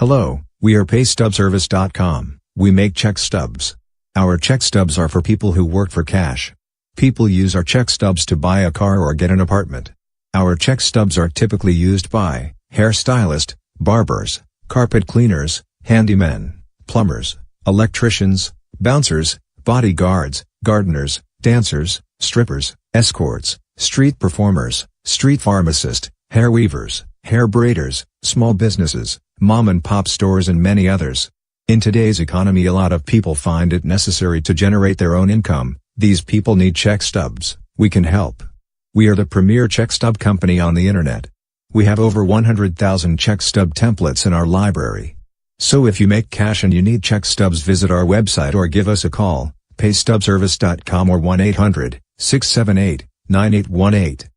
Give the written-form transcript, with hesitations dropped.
Hello, we are PayStubService.com. We make check stubs. Our check stubs are for people who work for cash. People use our check stubs to buy a car or get an apartment. Our check stubs are typically used by hairstylists, barbers, carpet cleaners, handymen, plumbers, electricians, bouncers, bodyguards, gardeners, dancers, strippers, escorts, street performers, street pharmacists, hair weavers, hair braiders, small businesses, mom-and-pop stores and many others. In today's economy, a lot of people find it necessary to generate their own income. These people need check stubs. We can help. We are the premier check stub company on the internet. We have over 100,000 check stub templates in our library. So if you make cash and you need check stubs, visit our website or give us a call, paystubservice.com or 1-800-678-9818.